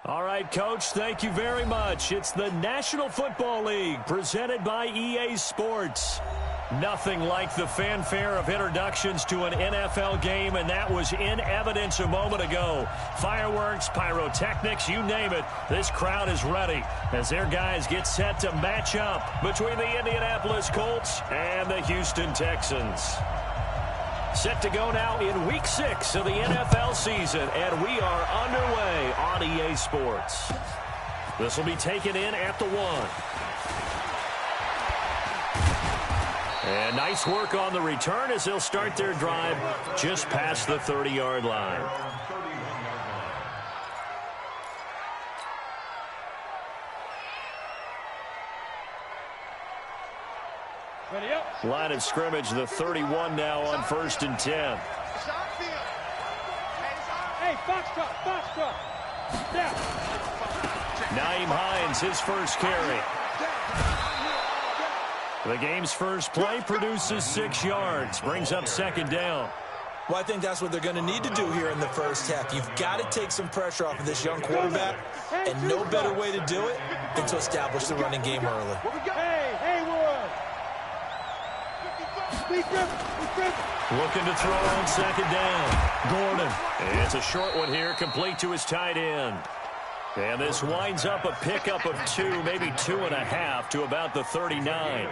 All right, Coach, thank you very much. It's the National Football League presented by EA Sports. Nothing like the fanfare of introductions to an NFL game, and that was in evidence a moment ago. Fireworks, pyrotechnics, you name it. This crowd is ready as their guys get set to match up between the Indianapolis Colts and the Houston Texans. Set to go now in Week 6 of the NFL season, and we are underway on EA Sports. This will be taken in at the 1. And nice work on the return as they'll start their drive just past the 30-yard line. Ready up. Line of scrimmage, the 31 now on 1st and 10. Hey, Foxtrot. Down. Nyheim Hines, his first carry. The game's first play produces 6 yards, brings up 2nd down. Well, I think that's what they're going to need to do here in the first half. You've got to take some pressure off of this young quarterback, and no better way to do it than to establish the running game early. Hey, Haywood. Looking to throw on 2nd down. Gordon. And it's a short one here, complete to his tight end. And this winds up a pickup of 2, maybe 2.5 to about the 39.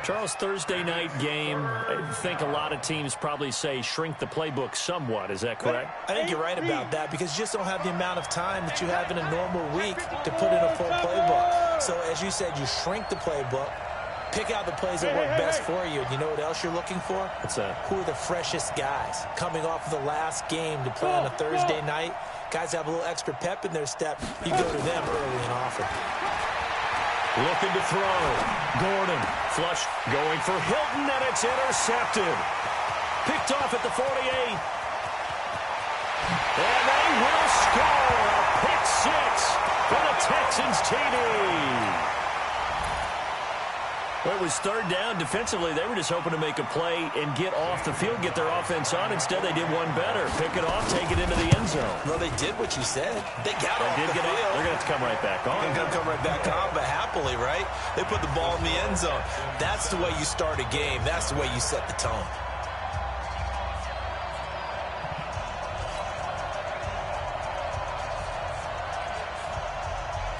Charles, Thursday night game, I think a lot of teams probably say shrink the playbook somewhat. Is that correct? I think you're right about that because you just don't have the amount of time that you have in a normal week to put in a full playbook. So, as you said, you shrink the playbook, pick out the plays that work best for you. You know what else you're looking for? What's that? Who are the freshest guys coming off of the last game to play on a Thursday night? Guys have a little extra pep in their step. You go to them early and often. Looking to throw. Gordon. Flush going for Hilton, and it's intercepted. Picked off at the 48. And they will score a pick 6 for the Texans TD. Well, it was 3rd down. Defensively, they were just hoping to make a play and get off the field, get their offense on. Instead, they did one better. Pick it off, take it into the end zone. Well, they did what you said. They got off the field. They're going to have to come right back on. They're going to come right back on, but happily, right? They put the ball in the end zone. That's the way you start a game. That's the way you set the tone.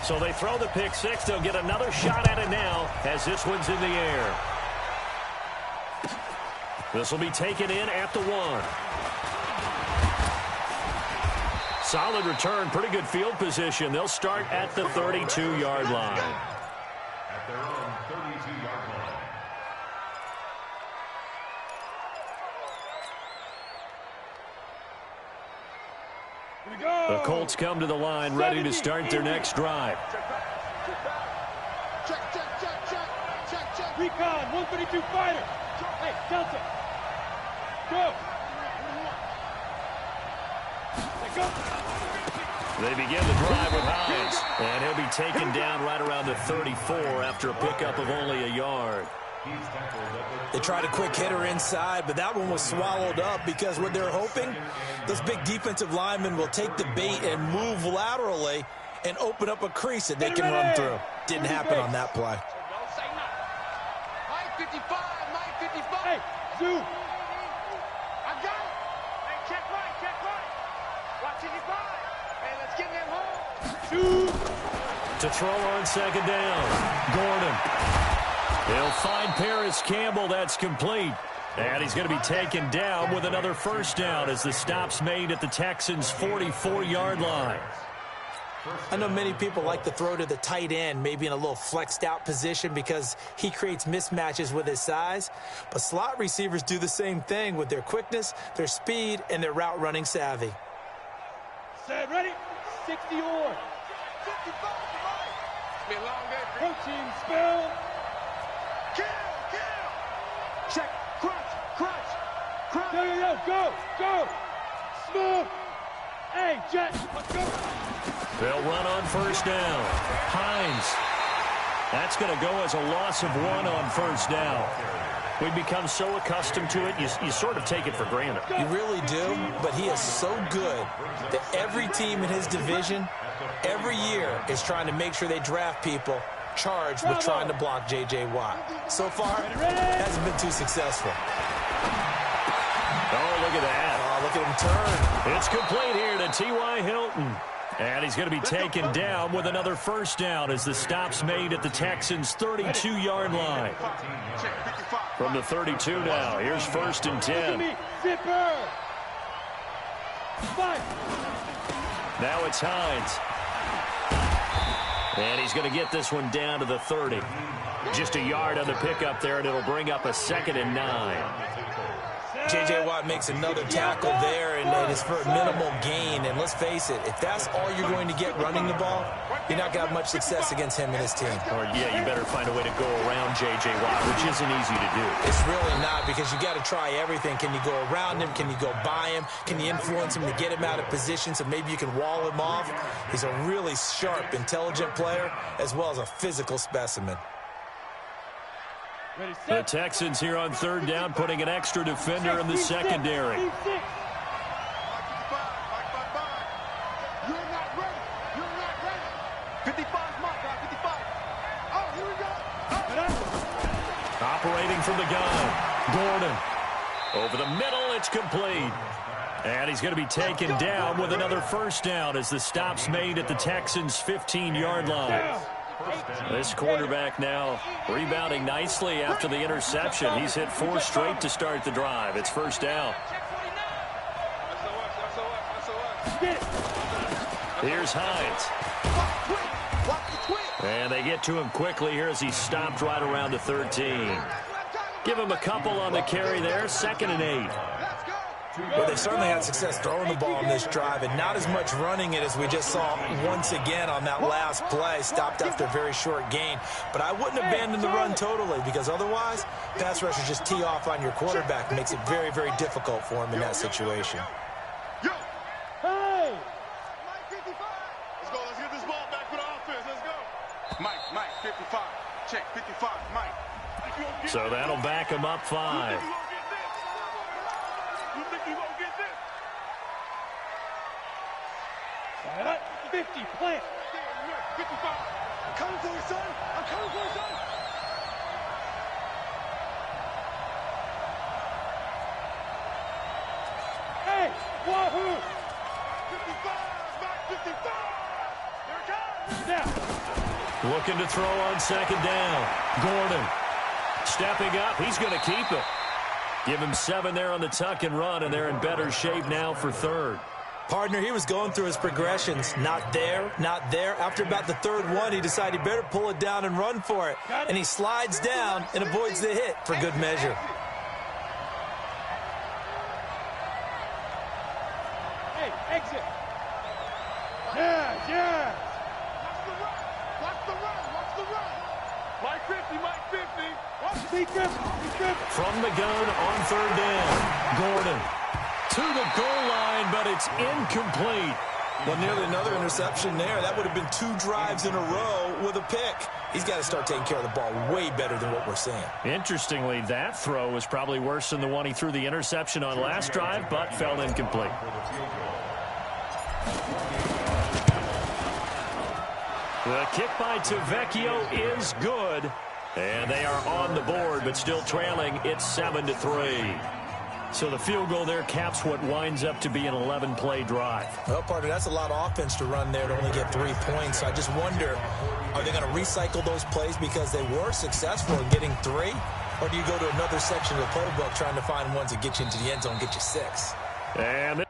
So they throw the pick 6. They'll get another shot at it now as this one's in the air. This will be taken in at the 1. Solid return, pretty good field position. They'll start at the 32-yard line. At their own 32-yard line. The Colts come to the line, ready to start their next drive. Check. Recon, 132 fighter. Hey, Delta. Go. They begin the drive with Hines, and he'll be taken down right around the 34 after a pickup of only a yard. They tried a quick hitter inside, but that one was swallowed up because what they're hoping, those big defensive linemen will take the bait and move laterally and open up a crease that they can run through. Didn't happen on that play. Mike 55. Hey, Zoo. I got it. Hey, check right. Watch 55. Hey, let's get him home. Zoo. To throw on 2nd down. Gordon. He'll find Paris Campbell. That's complete. And he's going to be taken down with another 1st down as the stop's made at the Texans' 44-yard line. I know many people like to throw to the tight end, maybe in a little flexed out position because he creates mismatches with his size. But slot receivers do the same thing with their quickness, their speed, and their route running savvy. Set, ready? 60 or. 55. Be a long day. Protein spill. Kill. Check. Crunch. Go. Smooth. Hey, Jet. Let's go. They'll run on 1st down. Hines. That's going to go as a loss of 1 on 1st down. We've become so accustomed to it, you sort of take it for granted. You really do, but he is so good that every team in his division every year is trying to make sure they draft people charged with trying to block J.J. Watt. So far, hasn't been too successful. Oh, look at that. Oh, look at him turn. It's complete here to T.Y. Hilton. And he's going to be taken down with another first down as the stop's made at the Texans' 32-yard line. From the 32 now, here's 1st and 10. Now it's Hines. And he's going to get this one down to the 30. Just a yard on the pickup there, and it'll bring up a 2nd and 9. J.J. Watt makes another tackle there, and it is for a minimal gain. And let's face it, if that's all you're going to get running the ball, you're not going to have much success against him and his team. Or, yeah, you better find a way to go around J.J. Watt, which isn't easy to do. It's really not, because you got to try everything. Can you go around him? Can you go by him? Can you influence him to get him out of position so maybe you can wall him off? He's a really sharp, intelligent player, as well as a physical specimen. The Texans here on 3rd down, putting an extra defender in the secondary. You're not ready. You're not ready. 55's my guy. 55. Oh, here we go. Operating from the gun. Gordon. Over the middle, it's complete. And he's going to be taken down with another first down as the stop's made at the Texans' 15-yard line. This quarterback now rebounding nicely after the interception. He's hit 4 straight to start the drive. It's 1st down. Here's Hines. And they get to him quickly here as he stopped right around the 13. Give him a couple on the carry there. 2nd and 8. Well, they certainly had success throwing the ball on this drive, and not as much running it as we just saw once again on that last play. Stopped after a very short gain. But I wouldn't abandon the run totally, because otherwise, pass rushers just tee off on your quarterback. Makes it very, very difficult for him in that situation. Yo. Hey. Mike 55. Let's go. Let's get this ball back for the offense. Let's go. Mike 55. Check 55. Mike. So that'll back him up 5. You think you won't get this? 50, plant. 55. I'm coming for you, son. I'm coming for you, son. Hey, wahoo! 55, back 55. Here it comes. Now. Looking to throw on 2nd down. Gordon stepping up. He's going to keep it. Give him 7 there on the tuck and run, and they're in better shape now for 3rd. Partner, he was going through his progressions. Not there, not there. After about the 3rd one, he decided he better pull it down and run for it. And he slides down and avoids the hit for good measure. Hey, exit. Yeah. Watch the run. Mike 50. From the gun on 3rd down. Gordon to the goal line, but it's incomplete. Well, nearly another interception there. That would have been 2 drives in a row with a pick. He's got to start taking care of the ball way better than what we're seeing. Interestingly, that throw was probably worse than the one he threw the interception on last drive, but fell incomplete. The kick by Tavecchio is good. And they are on the board, but still trailing. It's 7-3. So the field goal there caps what winds up to be an 11-play drive. Well, partner, that's a lot of offense to run there to only get 3 points. So I just wonder, are they going to recycle those plays because they were successful in getting 3? Or do you go to another section of the playbook trying to find ones that get you into the end zone, get you 6? And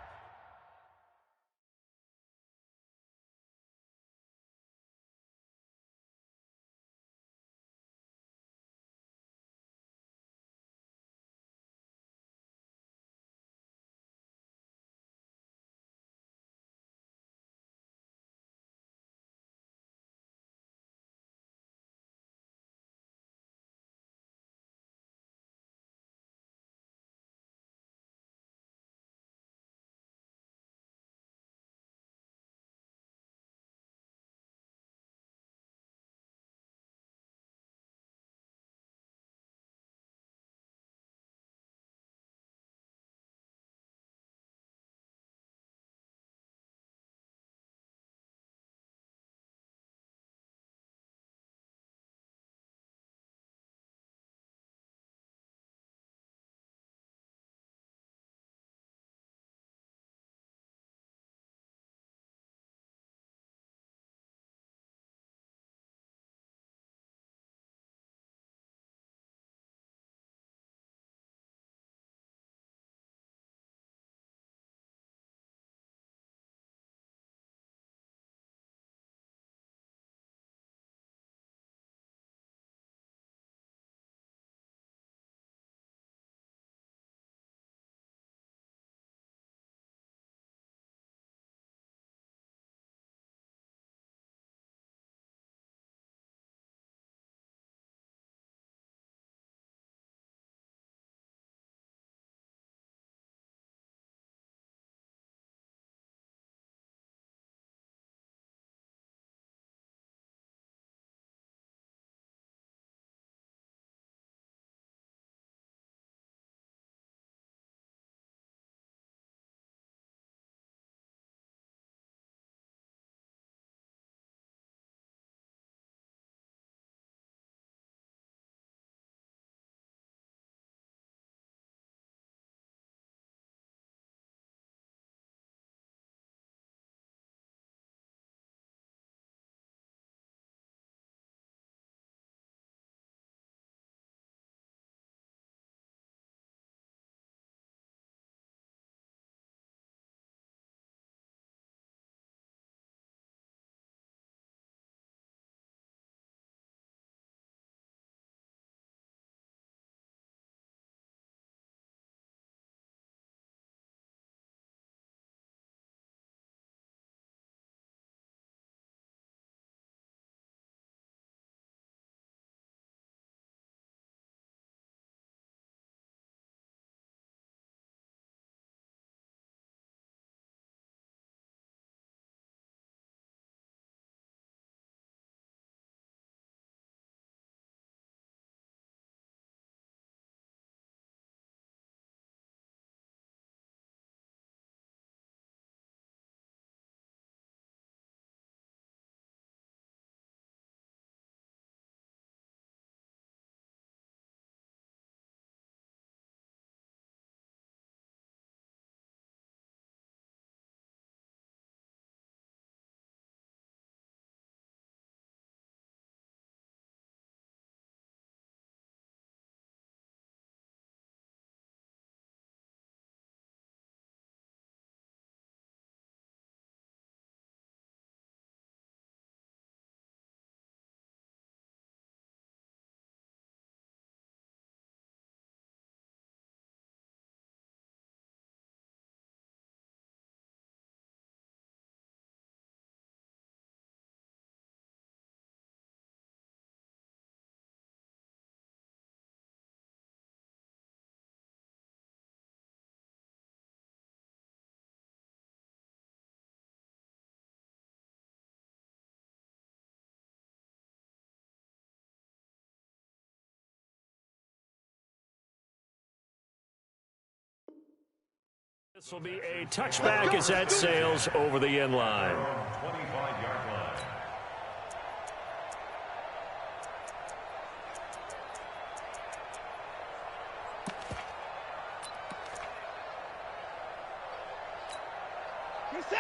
This will be a touchback as that sails over the end line. 25-yard line.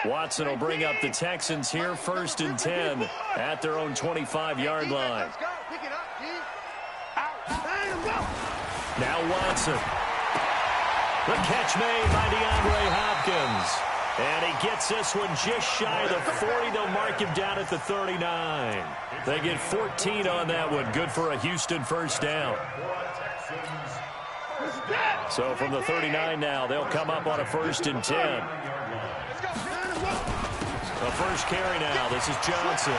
Watson will bring up the Texans here, 1st and 10 at their own 25-yard line. Now Watson. The catch made by DeAndre Hopkins. And he gets this one just shy of the 40. They'll mark him down at the 39. They get 14 on that one. Good for a Houston first down. So from the 39 now, they'll come up on a 1st and 10. The first carry now. This is Johnson.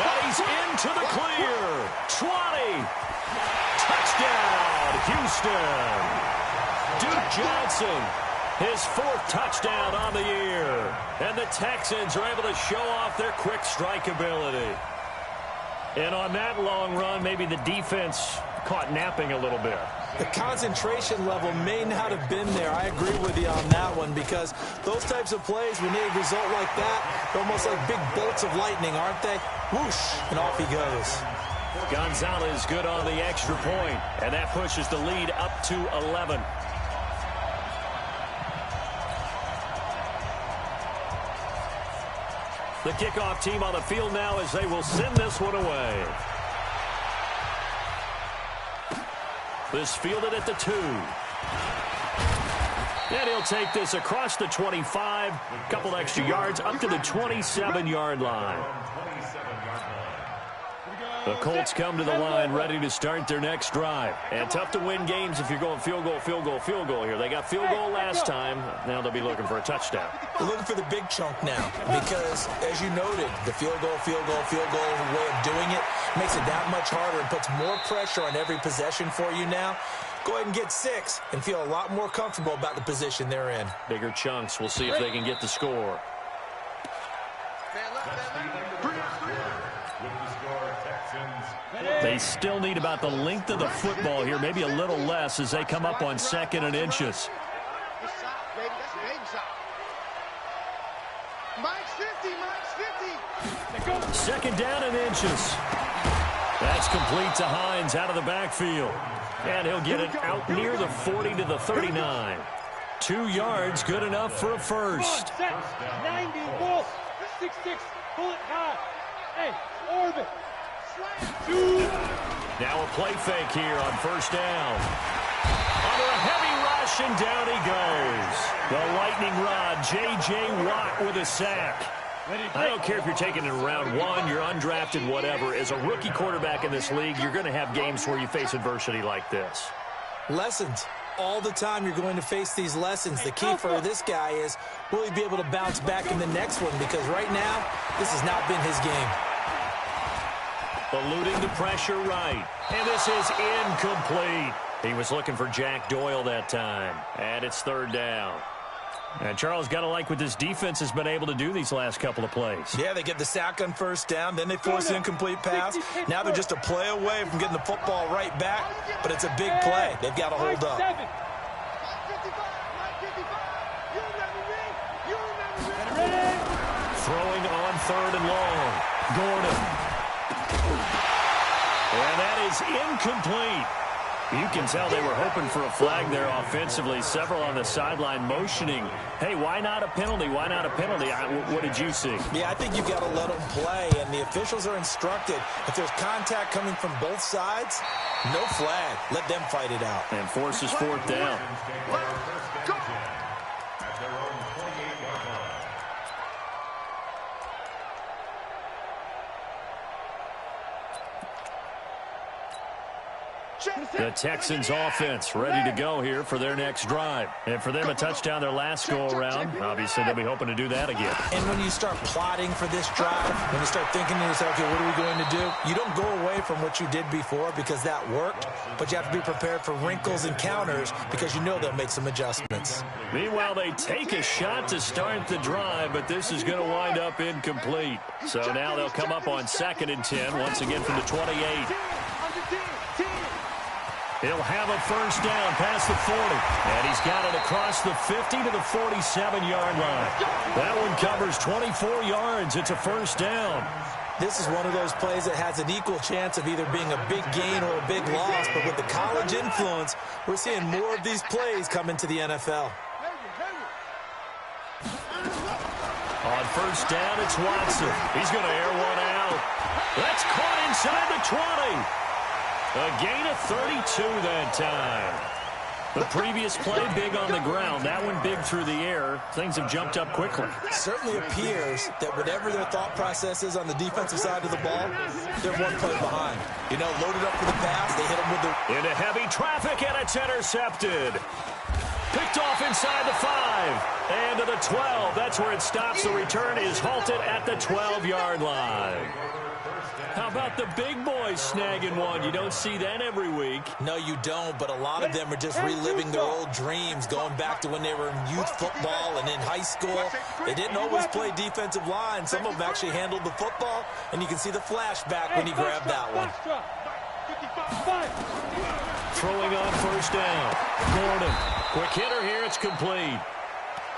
And he's into the clear. 20. Touchdown, Houston. Duke Johnson, his 4th touchdown on the year. And the Texans are able to show off their quick strike ability. And on that long run, maybe the defense caught napping a little bit. The concentration level may not have been there. I agree with you on that one, because those types of plays, when they result like that, they're almost like big bolts of lightning, aren't they? Whoosh, and off he goes. Gonzalez good on the extra point, and that pushes the lead up to 11. The kickoff team on the field now as they will send this one away. This fielded at the 2. And he'll take this across the 25, a couple extra yards, up to the 27-yard line. The Colts come to the line ready to start their next drive. And tough to win games if you're going field goal, field goal, field goal here. They got field goal last time. Now they'll be looking for a touchdown. They're looking for the big chunk now because, as you noted, the field goal way of doing it makes it that much harder and puts more pressure on every possession for you now. Go ahead and get 6 and feel a lot more comfortable about the position they're in. Bigger chunks. We'll see if they can get the score. They still need about the length of the football here, maybe a little less as they come up on 2nd and inches. Second down and inches. That's complete to Hines out of the backfield. And he'll get it out near the 40 to the 39. 2 yards, good enough for a first. 90, ball, 6-6, pull it high. Hey, orbit. Now a play fake here on 1st down. Under a heavy rush, and down he goes. The lightning rod, J.J. Watt with a sack. I don't care if you're taking it in round 1, you're undrafted, whatever. As a rookie quarterback in this league, you're going to have games where you face adversity like this. Lessons. All the time you're going to face these lessons. The key for this guy is, will he be able to bounce back in the next one? Because right now, this has not been his game. Eluding the pressure right. And this is incomplete. He was looking for Jack Doyle that time. And it's 3rd down. And Charles, got to like what this defense has been able to do these last couple of plays. Yeah, they get the sack on 1st down, then they force the incomplete pass. Now they're just a play away from getting the football right back, but it's a big play. They've got to hold up. Throwing on 3rd and long. Gordon. And that is incomplete. You can tell they were hoping for a flag there offensively. Several on the sideline motioning. Hey, why not a penalty? Why not a penalty? What did you see? Yeah, I think you've got to let them play, and the officials are instructed. If there's contact coming from both sides, no flag. Let them fight it out. And forces 4th down. The Texans offense ready to go here for their next drive. And for them, a touchdown their last go-around. Obviously, they'll be hoping to do that again. And when you start plotting for this drive, when you start thinking to yourself, okay, what are we going to do? You don't go away from what you did before because that worked, but you have to be prepared for wrinkles and counters because you know they'll make some adjustments. Meanwhile, they take a shot to start the drive, but this is going to wind up incomplete. So now they'll come up on 2nd and 10, once again from the 28. He'll have a first down past the 40. And he's got it across the 50 to the 47-yard line. That one covers 24 yards. It's a first down. This is one of those plays that has an equal chance of either being a big gain or a big loss. But with the college influence, we're seeing more of these plays come into the NFL. On first down, it's Watson. He's going to air one out. That's caught inside the 20. A gain of 32 that time. The previous play, big on the ground. That one big through the air. Things have jumped up quickly. It certainly appears that whatever their thought process is on the defensive side of the ball, they're one play behind. You know, loaded up for the pass. They hit them with the... Into heavy traffic, and it's intercepted. Picked off inside the 5. And to the 12. That's where it stops. The return is halted at the 12-yard line. How about the big boys snagging one? You don't see that every week. No, you don't, but a lot of them are just reliving their old dreams, going back to when they were in youth football and in high school. They didn't always play defensive line. Some of them actually handled the football, and you can see the flashback when he grabbed that one. Throwing on first down. Gordon. Quick hitter here. It's complete.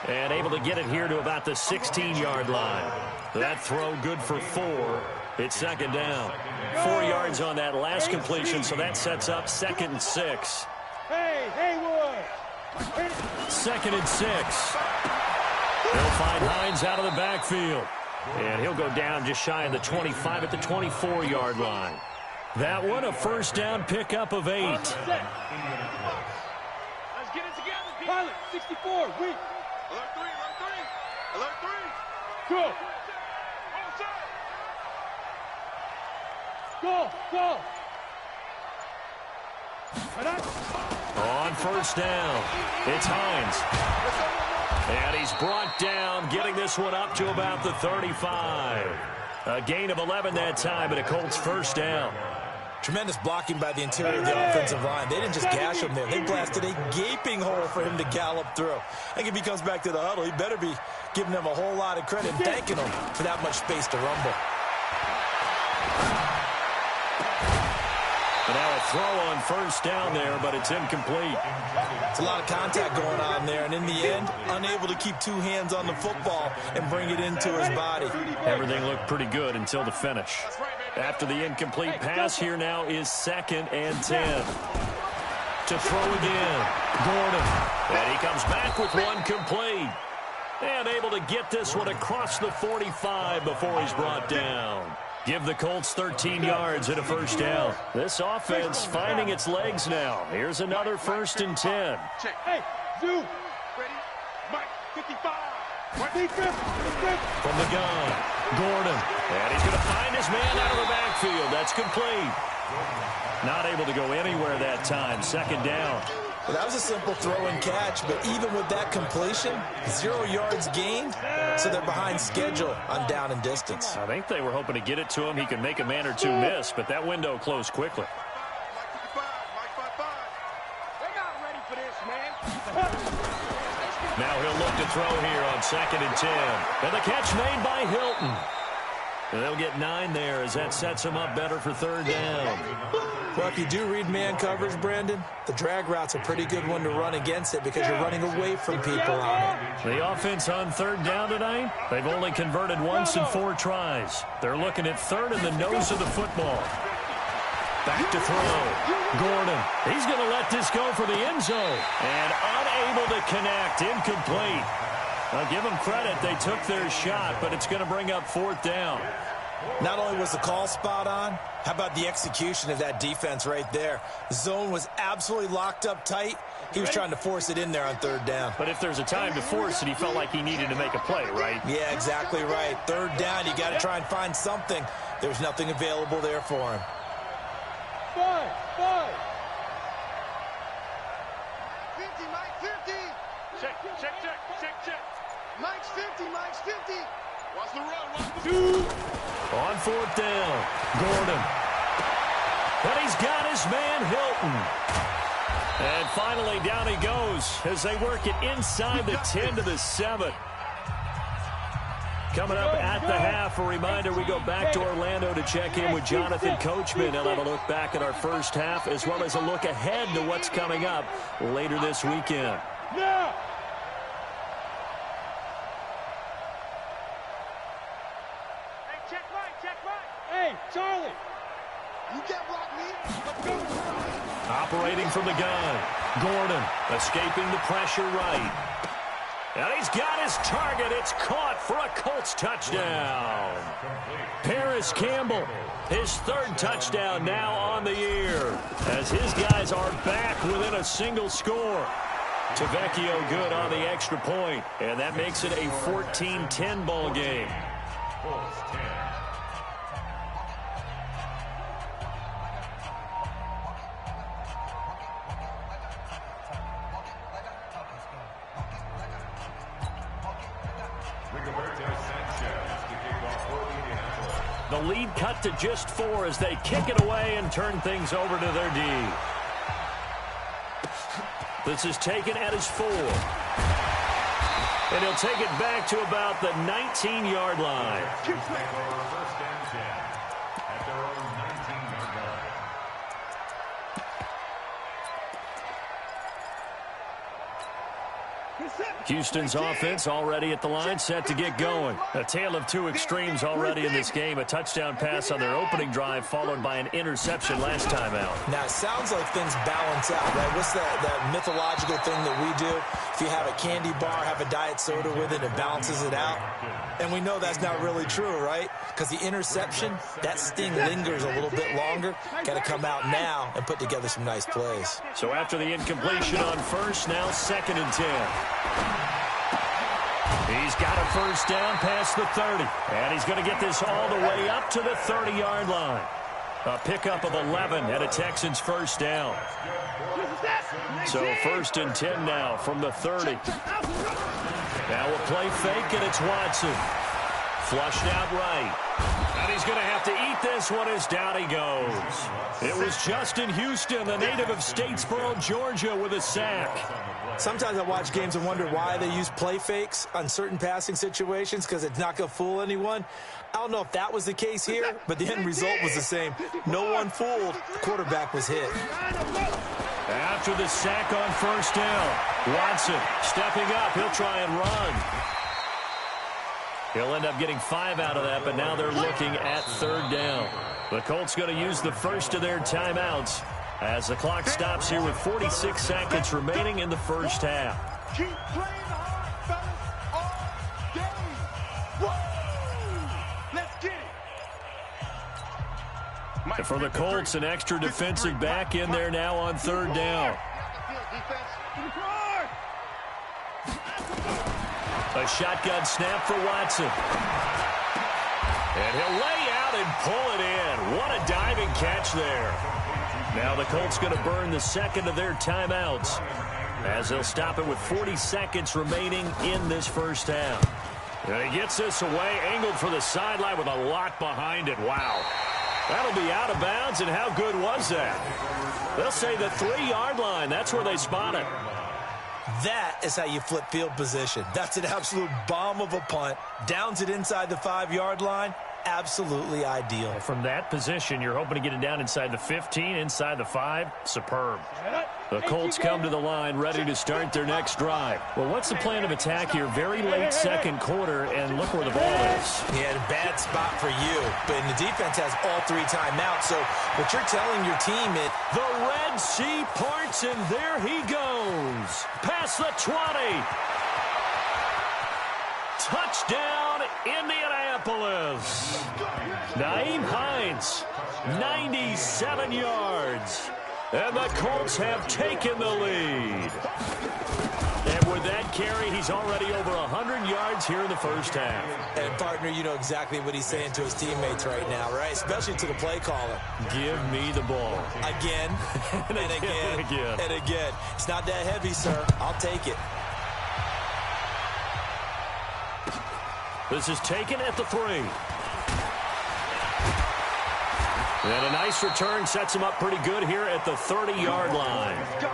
And able to get it here to about the 16-yard line. That throw good for 4. It's second down. 4 yards on that last completion, so that sets up 2nd and 6. Hey, Haywood! 2nd and 6. They'll find Hines out of the backfield. And he'll go down just shy of the 25 at the 24-yard line. That one, a first down pickup of 8. Let's get it together, Pilot, 64, weak. Alert 3, alert 3. Alert 3. Go. Go, go. On first down, it's Hines. And he's brought down, getting this one up to about the 35. A gain of 11 that time, and a Colts first down. Tremendous blocking by the interior of the offensive line. They didn't just gash him there. They blasted a gaping hole for him to gallop through. I think if he comes back to the huddle, he better be giving them a whole lot of credit and thanking them for that much space to rumble. And now a throw on first down there, but it's incomplete. It's a lot of contact going on there, and in the end, unable to keep 2 hands on the football and bring it into his body. Everything looked pretty good until the finish. After the incomplete pass, here now is 2nd and 10. To throw again, Gordon. And he comes back with one complete. And able to get this one across the 45 before he's brought down. Give the Colts 13 yards and a first down. This offense finding its legs now. Here's another 1st and 10. Check. Hey, Zoo. Ready? Mike, 55. From the gun, Gordon. And he's going to find his man out of the backfield. That's complete. Not able to go anywhere that time. 2nd down. Well, that was a simple throw and catch, but even with that completion, 0 yards gained, so they're behind schedule on down and distance. I think they were hoping to get it to him. He could make a man or 2 miss, but that window closed quickly. They're not ready for this, man. Now he'll look to throw here on 2nd and 10. And the catch made by Hilton. And they'll get 9 there as that sets him up better for 3rd down. Well, if you do read man coverage, Brandon, the drag route's a pretty good one to run against it because you're running away from people on it. The offense on 3rd down tonight, they've only converted once in 4 tries. They're looking at 3rd in the nose of the football. Back to throw. Gordon. He's going to let this go for the end zone. And unable to connect. Incomplete. I'll give them credit. They took their shot, but it's going to bring up 4th down. Not only was the call spot on, how about the execution of that defense right there? The zone was absolutely locked up tight. He was trying to force it in there on 3rd down. But if there's a time to force it, he felt like he needed to make a play, right? Yeah, exactly right. 3rd down, you got to try and find something. There's nothing available there for him. 5. 50, Mike, 50. Check. Mike's 50, Mike's 50. Watch the run, watch the 2. On 4th down, Gordon. But he's got his man, Hilton. And finally, down he goes as they work it inside the 10 to the 7. Coming up at the half, a reminder, we go back to Orlando to check in with Jonathan Coachman. He'll have a look back at our first half as well as a look ahead to what's coming up later this weekend. Yeah. Hey, check right. Hey, Charlie. You can't block me. Let's go. Operating from the gun. Gordon escaping the pressure right. And he's got his target. It's caught for a Colts touchdown. Paris Campbell, his third touchdown now on the year, as his guys are back within a single score. Tavecchio good on the extra point, and that makes it a 14-10 ball game. The lead cut to just 4 as they kick it away and turn things over to their D. This is taken at his 4. And he'll take it back to about the 19-yard line. Houston's offense already at the line, set to get going. A tale of two extremes already in this game. A touchdown pass on their opening drive, followed by an interception last time out. Now, it sounds like things balance out, right? What's that mythological thing that we do? If you have a candy bar, have a diet soda with it, it balances it out. And we know that's not really true, right? Because the interception, that sting lingers a little bit longer. Got to come out now and put together some nice plays. So after the incompletion on first, now 2nd and 10. He's got a first down past the 30. And he's going to get this all the way up to the 30-yard line. A pickup of 11 and a Texans first down. So 1st and 10 now from the 30. Now a play fake, and it's Watson. Flushed out right. And he's going to have to eat this one as down he goes. It was Justin Houston, the native of Statesboro, Georgia, with a sack. Sometimes I watch games and wonder why they use play fakes on certain passing situations, because it's not going to fool anyone. I don't know if that was the case here, but the end result was the same. No one fooled. The quarterback was hit. After the sack on first down, Watson stepping up. He'll try and run. He'll end up getting 5 out of that, but now they're looking at 3rd down. The Colts going to use the first of their timeouts as the clock stops here with 46 seconds remaining in the first half. Keep playing hard, fellas, all game. Woo! Let's get it. For the Colts, an extra defensive back in there now on 3rd down. A shotgun snap for Watson. And he'll lay out and pull it in. What a diving catch there. Now the Colts going to burn the second of their timeouts as they'll stop it with 40 seconds remaining in this first half. And he gets this away, angled for the sideline with a lot behind it. Wow. That'll be out of bounds, and how good was that? They'll say the 3-yard line. That's where they spot it. That is how you flip field position. That's an absolute bomb of a punt. Downs it inside the 5-yard line. Absolutely ideal. From that position, you're hoping to get it down inside the 15, inside the 5. Superb. The Colts come to the line ready to start their next drive. Well, what's the plan of attack here? Very late second quarter, and look where the ball is. Yeah, a bad spot for you. But the defense has all 3 timeouts. So what you're telling your team is the Red Sea parts, and there he goes. Past the 20. Touchdown, Indianapolis. Nyheim Hines, 97 yards. And the Colts have taken the lead. And with that carry, he's already over 100 yards here in the first half. And, partner, you know exactly what he's saying to his teammates right now, right? Especially to the play caller. Give me the ball. Again, and again, and again, and again. It's not that heavy, sir. I'll take it. This is taken at the 3. And a nice return sets him up pretty good here at the 30-yard line. Let's go.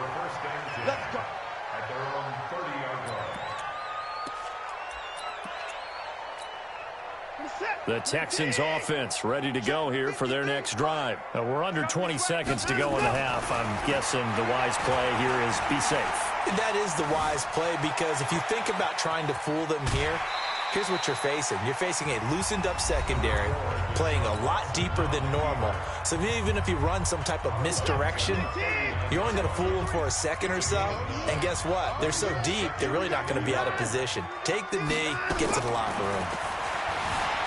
Let's go. At their own 30-yard line. The Texans offense ready to go here for their next drive. We're under 20 seconds to go in the half. I'm guessing the wise play here is be safe. That is the wise play, because if you think about trying to fool them here, here's what you're facing. You're facing a loosened up secondary, playing a lot deeper than normal. So even if you run some type of misdirection, you're only going to fool them for a second or so. And guess what? They're so deep, they're really not going to be out of position. Take the knee, get to the locker room.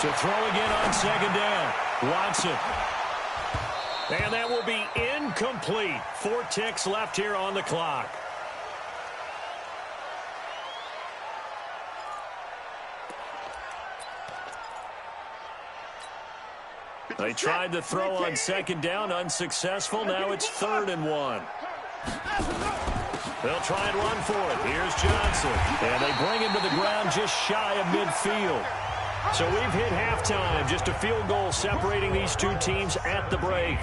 To throw again on second down. Watson. And that will be incomplete. 4 ticks left here on the clock. They tried to throw on second down, unsuccessful. Now it's 3rd and 1. They'll try and run for it. Here's Johnson. And they bring him to the ground just shy of midfield. So we've hit halftime. Just a field goal separating these two teams at the break.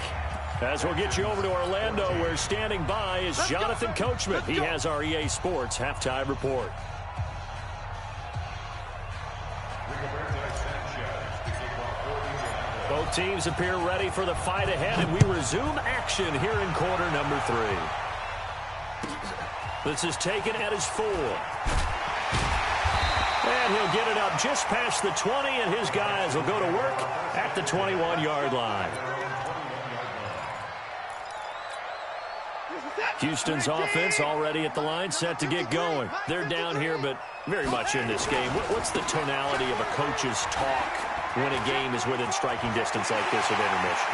As we'll get you over to Orlando, where standing by is Jonathan Coachman. He has our EA Sports halftime report. Both teams appear ready for the fight ahead, and we resume action here in quarter number 3. This is taken at his 4. And he'll get it up just past the 20, and his guys will go to work at the 21-yard line. Houston's offense already at the line, set to get going. They're down here, but very much in this game. What's the tonality of a coach's talk when a game is within striking distance like this at intermission?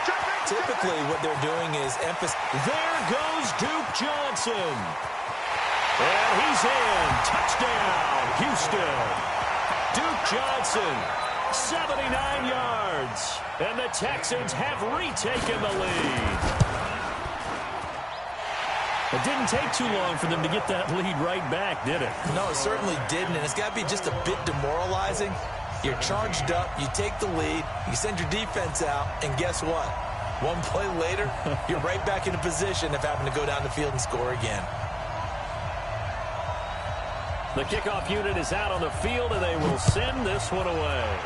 Typically, what they're doing is emphasize. There goes Duke Johnson. And he's in. Touchdown, Houston. Duke Johnson, 79 yards. And the Texans have retaken the lead. It didn't take too long for them to get that lead right back, did it? No, it certainly didn't, and it's got to be just a bit demoralizing. You're charged up, you take the lead, you send your defense out, and guess what? One play later, you're right back in a position of having to go down the field and score again. The kickoff unit is out on the field, and they will send this one away.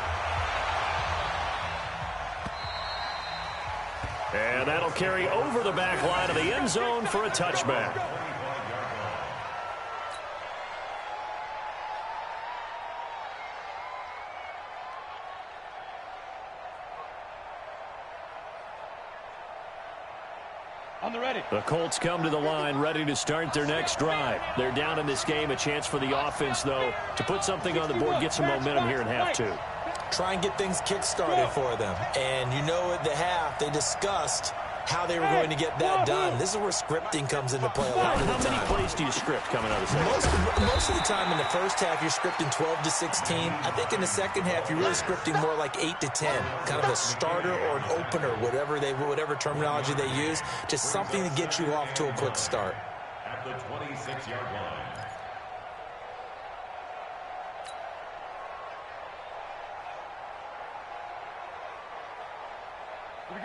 And that'll carry over the back line of the end zone for a touchback. The Colts come to the line ready to start their next drive. They're down in this game. A chance for the offense, though, to put something on the board, get some momentum here in half 2. Try and get things kick-started for them. And you know at the half, they discussed how they were going to get that done. This is where scripting comes into play a lot of the time. How many plays do you script coming out of the second? Most of the time in the first half, you're scripting 12 to 16. I think in the second half, you're really scripting more like 8 to 10. Kind of a starter or an opener, whatever terminology they use. Just something to get you off to a quick start. At the 26-yard line.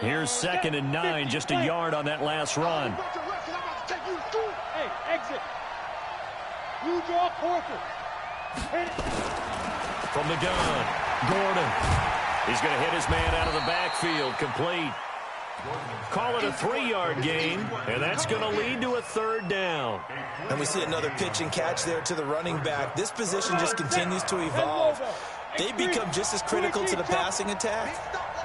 Here's 2nd and 9, just a yard on that last run. Hey, exit. You draw Corker. From the gun, Gordon. He's going to hit his man out of the backfield, complete. Call it a 3-yard gain, and that's going to lead to a 3rd down. And we see another pitch and catch there to the running back. This position just continues to evolve. They become just as critical to the passing attack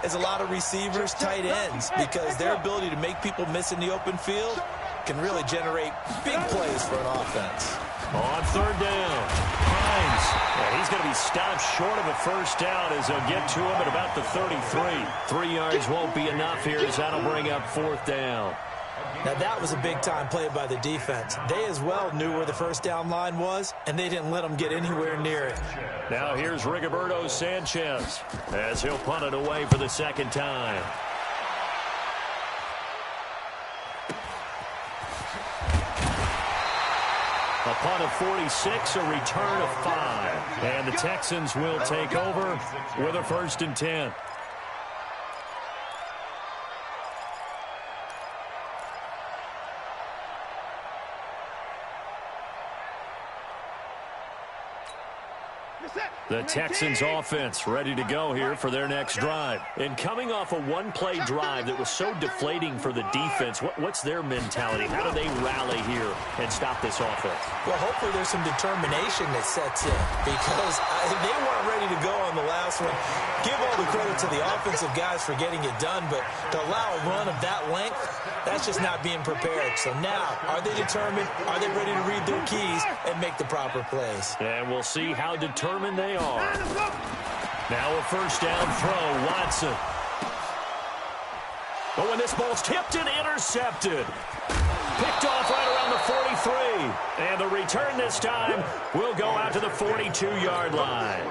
as a lot of receivers, tight ends, because their ability to make people miss in the open field can really generate big plays for an offense. On 3rd down, Hines. Yeah, he's going to be stopped short of a first down as they'll get to him at about the 33. 3 yards won't be enough here as that'll bring up 4th down. Now, that was a big-time play by the defense. They as well knew where the first down line was, and they didn't let them get anywhere near it. Now here's Rigoberto Sanchez as he'll punt it away for the 2nd time. A punt of 46, a return of 5. And the Texans will take over with a 1st and 10. The Texans offense ready to go here for their next drive. And coming off a one-play drive that was so deflating for the defense, what's their mentality? How do they rally here and stop this offense? Well, hopefully there's some determination that sets in because they weren't ready to go on the last one. Give all the credit to the offensive guys for getting it done, but to allow a run of that length, that's just not being prepared. So now, are they determined? Are they ready to read their keys and make the proper plays? And we'll see how determined they are. Now a first down throw, Watson. Oh, and this ball's tipped and intercepted. Picked off right around the 43. And the return this time will go out to the 42-yard line.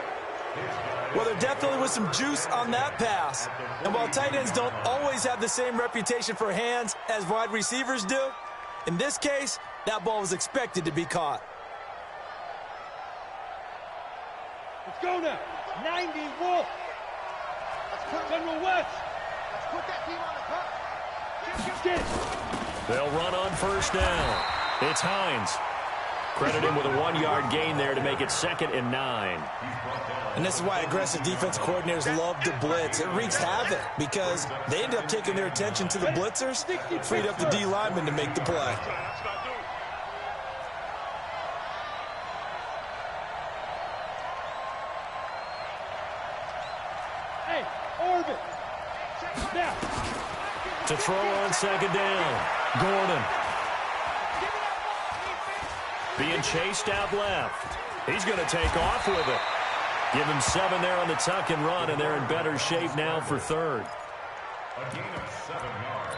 Well, there definitely was some juice on that pass. And while tight ends don't always have the same reputation for hands as wide receivers do, in this case, that ball was expected to be caught. Let's go now. 90 Wolf. General West. Let's put that team on the puck. They'll run on first down. It's Hines. Credit him with a 1-yard gain there to make it 2nd and 9. And this is why aggressive defense coordinators love to blitz. It wreaks havoc because they end up taking their attention to the blitzers, freed up the D lineman to make the play. Hey, Orbit. Now. To throw on 2nd down. Gordon. Being chased out left. He's going to take off with it. Give him 7 there on the tuck and run, and they're in better shape now for 3rd. A gain of 7 yards.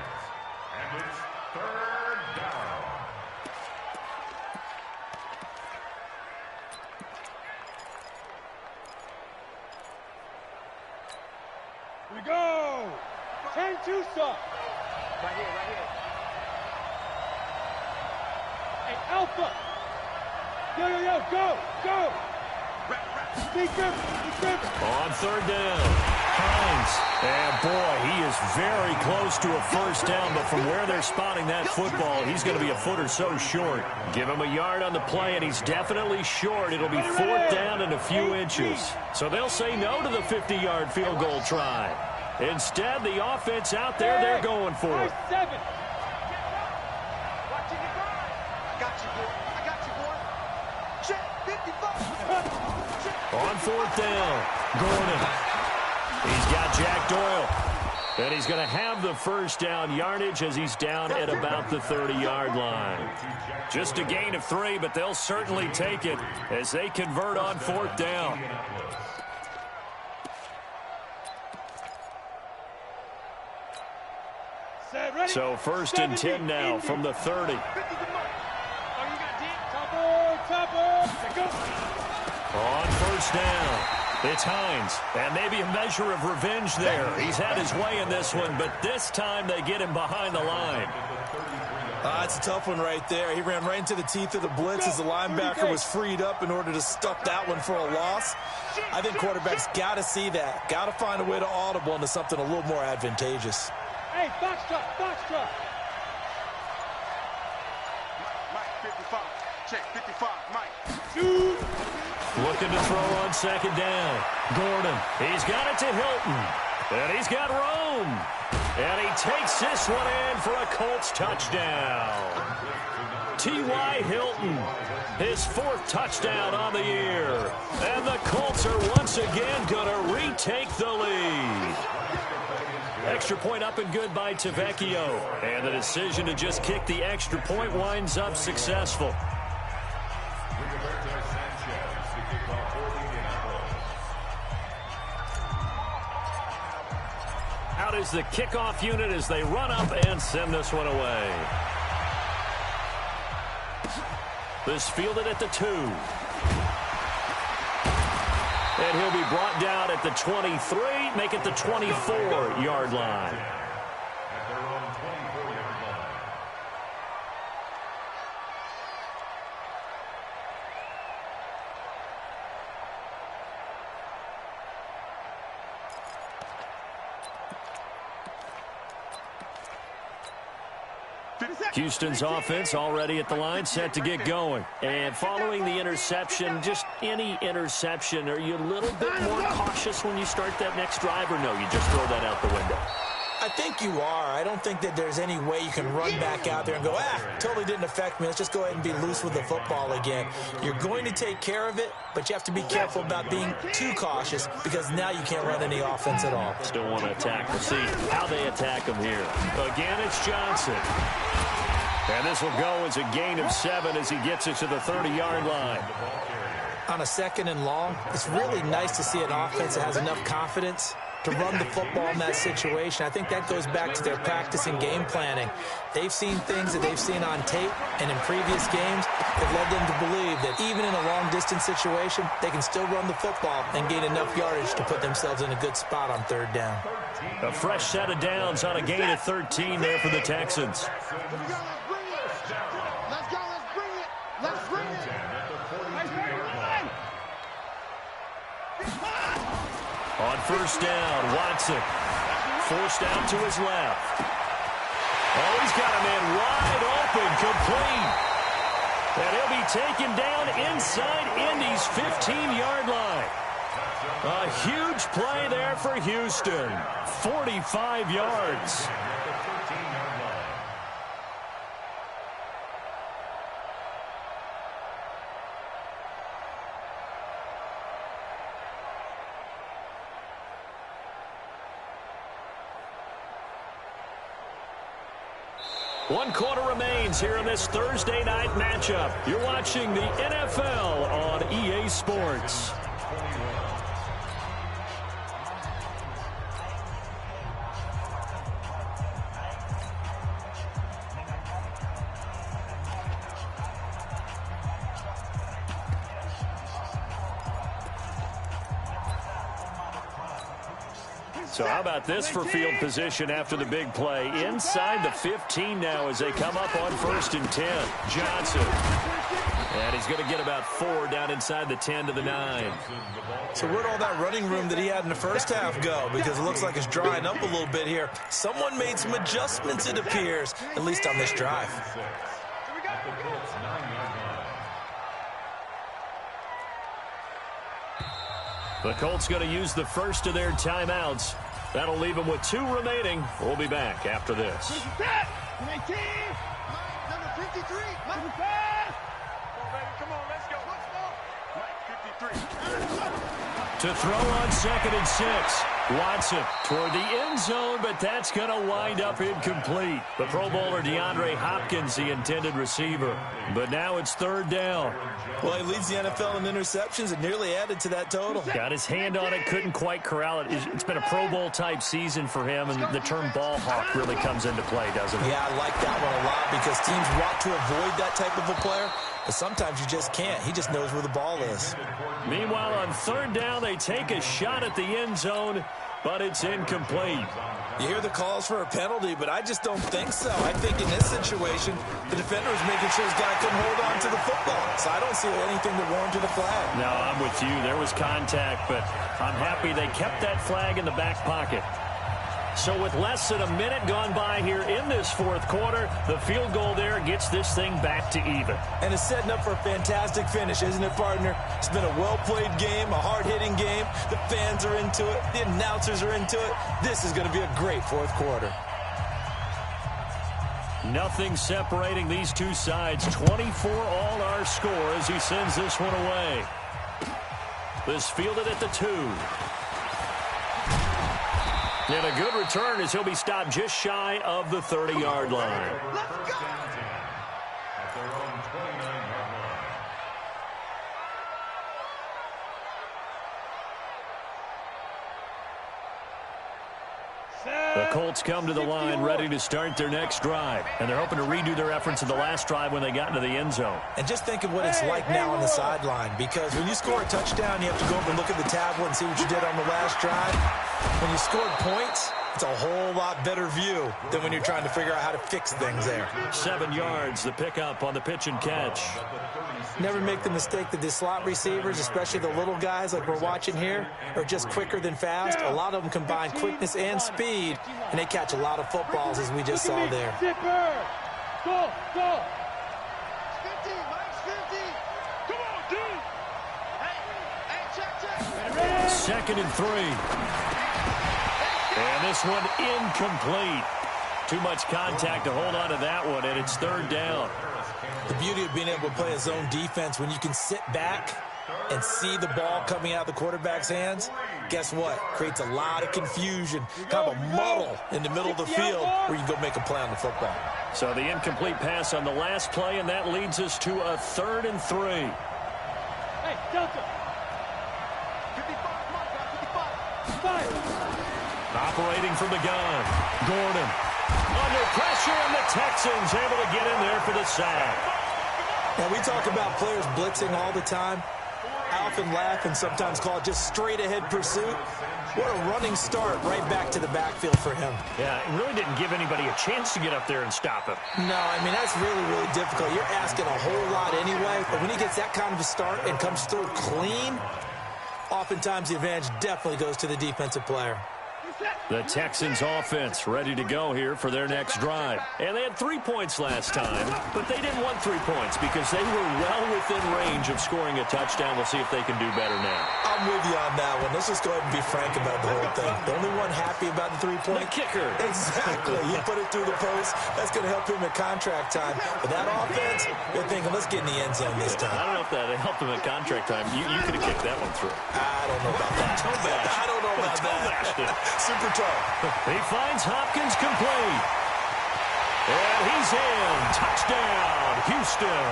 And it's 3rd down. Here we go. 10-2 stop. Right here, right here. Hey, Alpha. Yo, yo, yo, go, go. On 3rd down, Hines. And boy, he is very close to a first down, but from where they're spotting that football, he's going to be a foot or so short. Give him a yard on the play, and he's definitely short. It'll be 4th down and a few inches. So they'll say no to the 50-yard field goal try. Instead, the offense out there, they're going for it. 7. On 4th down, Gordon. He's got Jack Doyle. And he's going to have the first down yardage as he's down at about the 30-yard line. Just a gain of 3, but they'll certainly take it as they convert on 4th down. So 1st and 10 now from the 30. On first down, it's Hines, and maybe a measure of revenge there. He's had his way in this one, but this time they get him behind the line. It's a tough one right there. He ran right into the teeth of the blitz as the linebacker was freed up in order to stuff that one for a loss. I think quarterbacks got to see that. Got to find a way to audible into something a little more advantageous. Hey, Foxtrot, Foxtrot. Mike, 55. Check, 55, Mike. Shoot. Looking to throw on 2nd down. Gordon, he's got it to Hilton. And he's got Rome. And he takes this one in for a Colts touchdown. T.Y. Hilton, his 4th touchdown on the year. And the Colts are once again going to retake the lead. Extra point up and good by Tavecchio. And the decision to just kick the extra point winds up successful. Out is the kickoff unit as they run up and send this one away. This fielded at the 2. And he'll be brought down at the 23, make it the 24-yard line. At their own 24-yard line. Houston's offense already at the line, set to get going. And following the interception, just any interception, are you a little bit more cautious when you start that next drive, or no, you just throw that out the window? I think you are. I don't think that there's any way you can run back out there and go, totally didn't affect me. Let's just go ahead and be loose with the football again. You're going to take care of it, but you have to be careful about being too cautious because now you can't run any offense at all. Still want to attack. We'll see how they attack him here. Again, it's Johnson. And this will go as a gain of 7 as he gets it to the 30-yard line. On a 2nd and long, it's really nice to see an offense that has enough confidence to run the football in that situation. I think that goes back to their practice and game planning. They've seen things that they've seen on tape and in previous games that led them to believe that even in a long-distance situation, they can still run the football and gain enough yardage to put themselves in a good spot on 3rd down. A fresh set of downs on a gain of 13 there for the Texans. On 1st down, Watson forced out to his left. Oh, he's got a man wide open, complete. And he'll be taken down inside Indy's 15-yard line. A huge play there for Houston. 45 yards. One quarter remains here in this Thursday night matchup. You're watching the NFL on EA Sports. So how about this for field position after the big play? Inside the 15 now as they come up on 1st and 10. Johnson. And he's going to get about 4 down inside the 10 to the 9. So where'd all that running room that he had in the first half go? Because it looks like it's drying up a little bit here. Someone made some adjustments, it appears, at least on this drive. The Colts going to use the first of their timeouts. That'll leave them with 2 remaining. We'll be back after this. Number 53. Come on, let's go. 53. To throw on 2nd and 6. Watson toward the end zone, but that's going to wind up incomplete. The Pro Bowler DeAndre Hopkins, the intended receiver. But now it's 3rd down. Well, he leads the NFL in interceptions and nearly added to that total. Got his hand on it, couldn't quite corral it. It's been a Pro Bowl-type season for him, and the term ball hawk really comes into play, doesn't it? Yeah, I like that one a lot because teams want to avoid that type of a player, but sometimes you just can't. He just knows where the ball is. Meanwhile, on 3rd down, they take a shot at the end zone, but it's incomplete. You hear the calls for a penalty, but I just don't think so. I think in this situation, the defender was making sure his guy couldn't hold on to the football. So I don't see anything that warranted a flag. No, I'm with you. There was contact, but I'm happy they kept that flag in the back pocket. So with less than a minute gone by here in this 4th quarter, the field goal there gets this thing back to even. And it's setting up for a fantastic finish, isn't it, partner? It's been a well-played game, a hard-hitting game. The fans are into it. The announcers are into it. This is going to be a great 4th quarter. Nothing separating these two sides. 24 all our score as he sends this one away. This fielded at the 2. And a good return as he'll be stopped just shy of the 30-yard line. Let's go. The Colts come to the line ready to start their next drive. And they're hoping to redo their efforts in the last drive when they got into the end zone. And just think of what it's like now on the sideline, because when you score a touchdown, you have to go over and look at the tablet and see what you did on the last drive. When you scored points, it's a whole lot better view than when you're trying to figure out how to fix things there. 7 yards, the pickup on the pitch and catch. Never make the mistake that the slot receivers, especially the little guys like we're watching here, are just quicker than fast. A lot of them combine quickness and speed, and they catch a lot of footballs, as we just saw there. Go, go. 50, Mike's 50. Come on, D. Hey, check. Second and 3. And this one incomplete. Too much contact to hold on to that one, and it's third down. The beauty of being able to play a zone defense, when you can sit back and see the ball coming out of the quarterback's hands, guess what? Creates a lot of confusion, kind of a muddle in the middle of the field where you can go make a play on the football. So the incomplete pass on the last play, and that leads us to a 3rd and 3. Hey, Delta. 55, Mike, 55. Fire. Operating from the gun, Gordon. Under pressure, and the Texans able to get in there for the sack. Now, we talk about players blitzing all the time. I often laugh and sometimes call it just straight-ahead pursuit. What a running start right back to the backfield for him. Yeah, it really didn't give anybody a chance to get up there and stop him. No, I mean, that's really, really difficult. You're asking a whole lot anyway, but when he gets that kind of a start and comes through clean, oftentimes the advantage definitely goes to the defensive player. The Texans offense ready to go here for their next drive. And they had 3 points last time, but they didn't want 3 points because they were well within range of scoring a touchdown. We'll see if they can do better now. I'm with you on that one. Let's just go ahead and be frank about the whole thing. The only one happy about the 3-point? The kicker. Exactly. He put it through the post. That's going to help him at contract time. But that offense, they're thinking, let's get in the end zone this time. I don't know if that helped him at contract time. You could have kicked that one through. I don't know about that. I don't know about that. Super tough. He finds Hopkins complete. And he's in. Touchdown, Houston.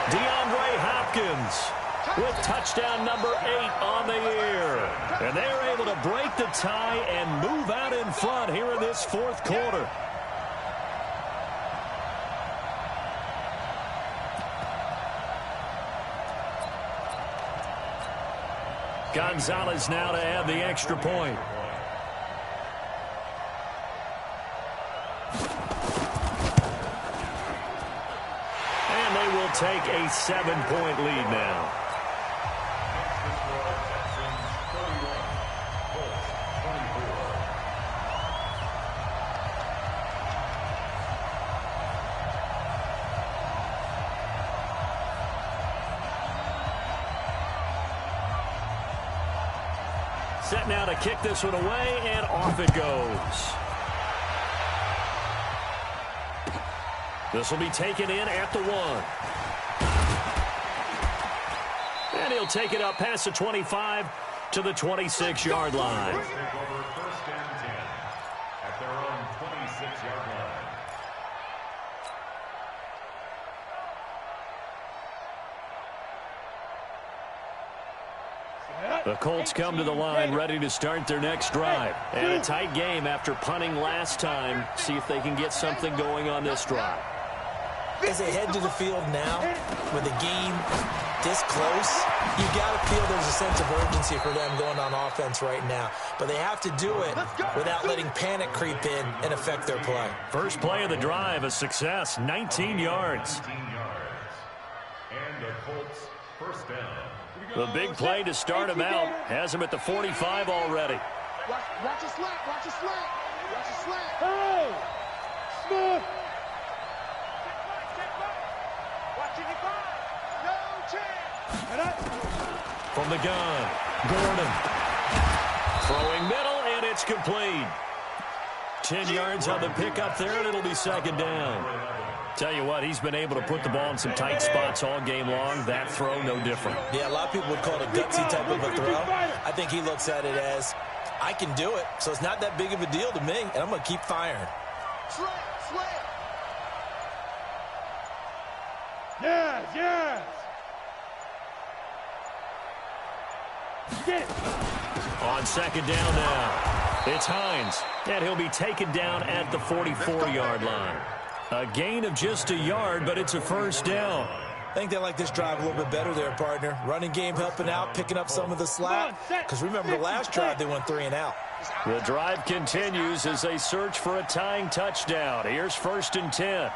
DeAndre Hopkins with touchdown number 8 on the year. And they're able to break the tie and move out in front here in this 4th quarter. Gonzalez now to add the extra point. And they will take a 7-point lead now. Set now to kick this one away, and off it goes. This will be taken in at the 1. And he'll take it up past the 25 to the 26-yard line. Take over 1st and 10 at their own 26-yard line. The Colts come to the line ready to start their next drive. And a tight game after punting last time. See if they can get something going on this drive. As they head to the field now, with the game this close, you got to feel there's a sense of urgency for them going on offense right now. But they have to do it without letting panic creep in and affect their play. First play of the drive, a success, 19 yards. 19 yards. And the Colts first down. The big play to start him out has him at the 45 already. Watch a slant, watch a slant. Watch a slant. Hey! Smith! From the gun, Gordon. Throwing middle, and it's complete. 10 yards on the pickup there, and it'll be 2nd down. Tell you what, he's been able to put the ball in some tight spots all game long. That throw, no different. Yeah, a lot of people would call it a gutsy type of a throw. I think he looks at it as, I can do it, so it's not that big of a deal to me, and I'm going to keep firing. Slant, slant. Yes, yes. Get it. On 2nd down now, it's Hines, and he'll be taken down at the 44-yard line. A gain of just a yard, but it's a 1st down. I think they like this drive a little bit better there, partner. Running game helping out, picking up some of the slack. Because remember, the last drive, they went 3 and out. The drive continues as they search for a tying touchdown. Here's 1st and 10.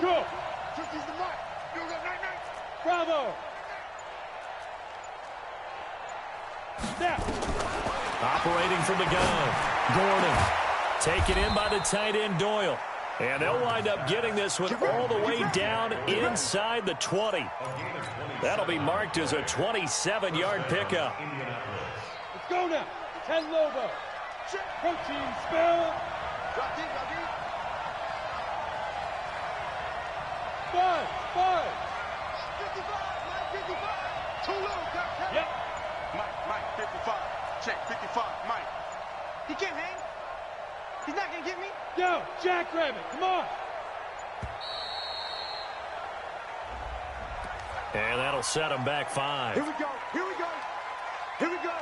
Go. 50's the mark. Bravo. Snap. Operating from the gun. Gordon taken in by the tight end Doyle. And they'll wind up getting this one all the way down inside the 20. That'll be marked as a 27-yard pickup. Let's go now. 10 Lobo. Protein spell. Drop deep, drop deep. 5. 55. Mike 55. Too low. Yep. Mike 55. Check 55. Mike. He can't hang. He's not going to get me. Yo, Jackrabbit, come on. And that'll set him back 5. Here we go. Here we go. Here we go.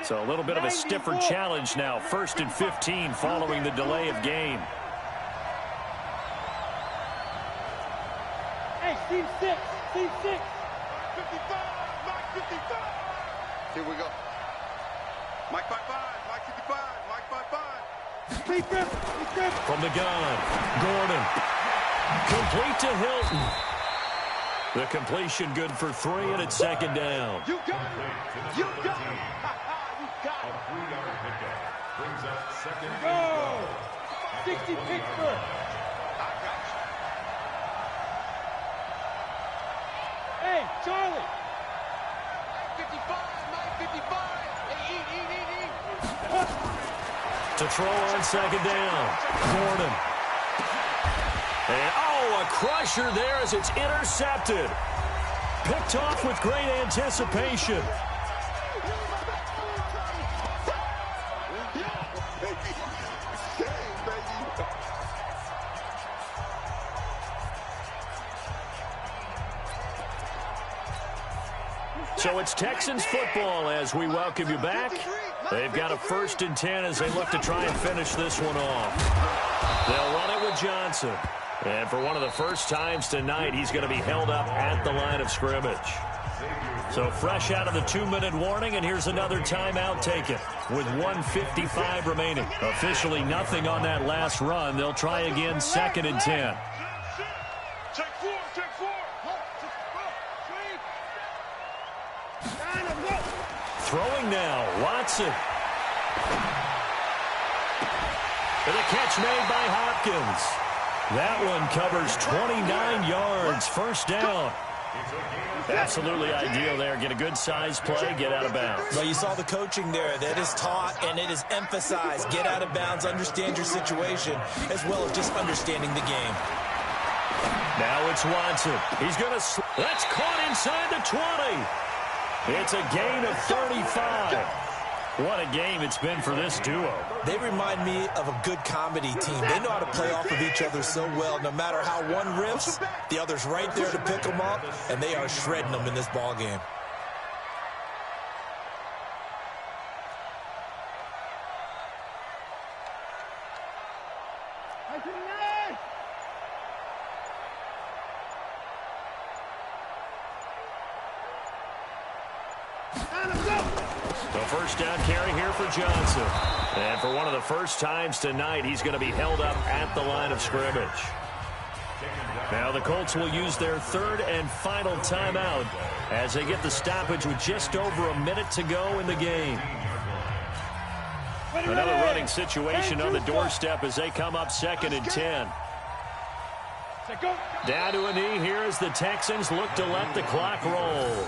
So a little bit of a stiffer challenge now. 1st and 15 following the delay of game. Hey, Steve 6. Steve 6. 55. Mike 55. Here we go. Mike 55. Mike 55. Mike 55. Steve Griffin. From the gun, Gordon. Complete to Hilton. The completion good for 3, and it's 2nd down. You got it. You got it. You got it. A 3-yard pickup brings up 2nd and Go. 12. 60 Pittsburgh. I got you. Hey, Charlie. Mike 55. Mike 55. Hey, eat. To throw on 2nd down. Gordon. And, a crusher there as it's intercepted. Picked off with great anticipation. So it's Texans football as we welcome you back. They've got a 1st and 10 as they look to try and finish this one off. They'll run it with Johnson. And for one of the first times tonight, he's going to be held up at the line of scrimmage. So fresh out of the 2-minute warning, and here's another timeout taken with 1:55 remaining. Officially nothing on that last run. They'll try again 2nd and 10. Check 4. Throwing now, Watson. And a catch made by Hopkins. That one covers 29 yards, 1st down. Absolutely ideal there. Get a good size play, get out of bounds. Well, you saw the coaching there. That is taught and it is emphasized. Get out of bounds, understand your situation, as well as just understanding the game. Now it's Watson. He's going to... That's caught inside the 20. It's a gain of 35. What a game it's been for this duo. They remind me of a good comedy team. They know how to play off of each other so well. No matter how one riffs, the other's right there to pick them up, and they are shredding them in this ball game. The 1st down carry here for Johnson. And for one of the first times tonight, he's going to be held up at the line of scrimmage. Now the Colts will use their 3rd and final timeout as they get the stoppage with just over a minute to go in the game. Another running situation on the doorstep as they come up 2nd and 10. Down to a knee here as the Texans look to let the clock roll.